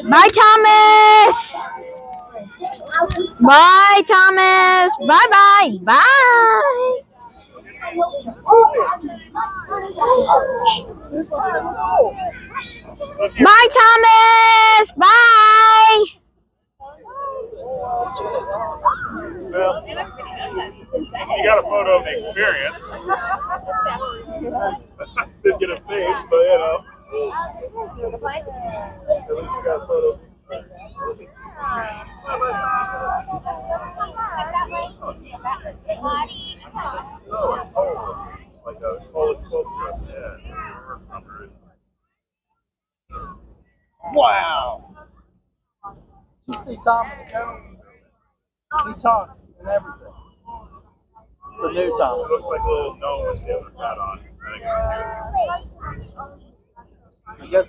Bye, Thomas. Bye, Thomas. Bye, bye. Bye. Bye, Thomas. Bye. Well, you got a photo of the experience. Didn't get a face, but you know. At least you got a photo. Like a Polish sculpture. Yeah. Wow. You see Thomas go? He talked and everything. The new Thomas. Looks like a little gnome with the other hat on. I think it's cute. I guess